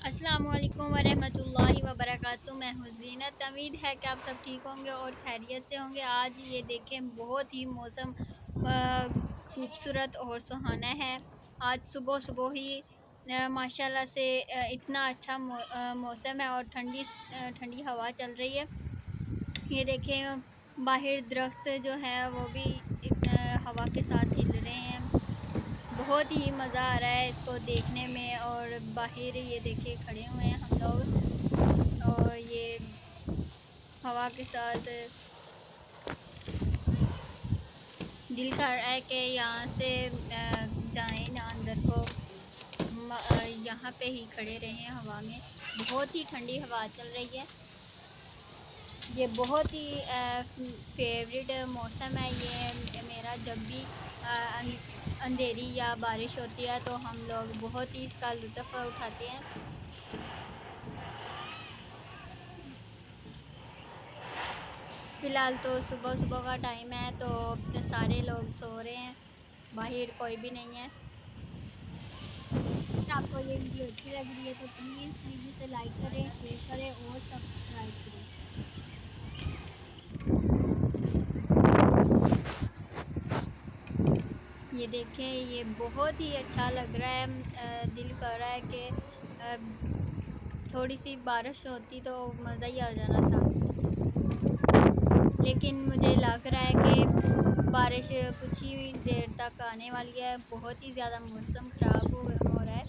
अस्सलाम वालेकुम वरहमतुल्लाहि वबरकातुहू। मैं हूँ ज़ीनत। उम्मीद है कि आप सब ठीक होंगे और खैरियत से होंगे। आज ये देखें बहुत ही मौसम खूबसूरत और सुहाना है। आज सुबह सुबह ही माशाल्लाह से इतना अच्छा मौसम है और ठंडी ठंडी हवा चल रही है। ये देखें बाहर दरख्त जो है वो भी हवा के साथ हिल रहे हैं। बहुत ही मज़ा आ रहा है इसको देखने में। और बाहर ये देखिए खड़े हुए हैं हम लोग और ये हवा के साथ दिल कर रहा है कि यहाँ से जाएं ना अंदर को। यहाँ पे ही खड़े रहें हवा में। बहुत ही ठंडी हवा चल रही है। ये बहुत ही फेवरेट मौसम है ये मेरा। जब भी अंधेरी या बारिश होती है तो हम लोग बहुत ही इसका लुत्फ़ उठाते हैं। फ़िलहाल तो सुबह सुबह का टाइम है तो सारे लोग सो रहे हैं, बाहर कोई भी नहीं है। अगर आपको ये वीडियो अच्छी लग रही है तो प्लीज़ प्लीज़ इसे लाइक करें, शेयर करें और सब्सक्राइब करें। ये देखें ये बहुत ही अच्छा लग रहा है। दिल कर रहा है कि थोड़ी सी बारिश होती तो मज़ा ही आ जाना था। लेकिन मुझे लग रहा है कि बारिश कुछ ही देर तक आने वाली है। बहुत ही ज़्यादा मौसम ख़राब हो रहा है।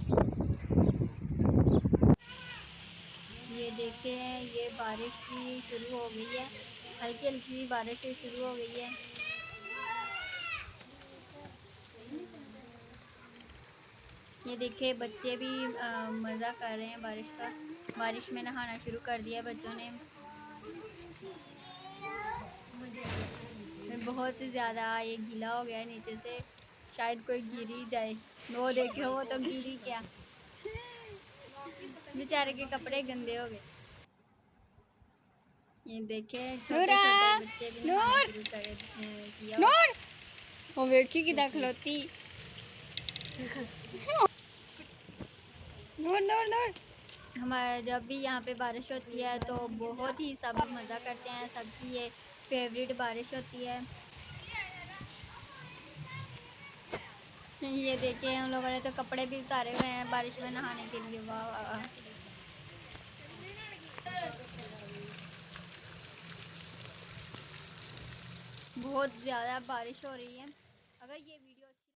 ये देखें ये बारिश भी शुरू हो गई है। हल्की हल्की सी बारिश शुरू हो गई है। ये देखें बच्चे भी मज़ा कर रहे हैं बारिश का। बारिश में नहाना शुरू कर दिया बच्चों ने। बहुत ही ज़्यादा ये गीला हो गया है नीचे से, शायद कोई गिर ही जाए। वो देखे वो तो गिरी क्या, बेचारे के कपड़े गंदे हो गए। ये देखे छोटे छोटे बच्चे भी नहाना शुरू कर किया। नूर वो वेखी किदा खलोती। नूर नूर नूर हमारा जब भी यहाँ पे बारिश होती है तो बहुत ही सब मज़ा करते हैं। सबकी ये फेवरेट बारिश होती है। ये देखिए उन लोगों ने तो कपड़े भी उतारे हुए हैं बारिश में नहाने के लिए। वाह वाह वाह। बहुत ज़्यादा बारिश हो रही है। अगर ये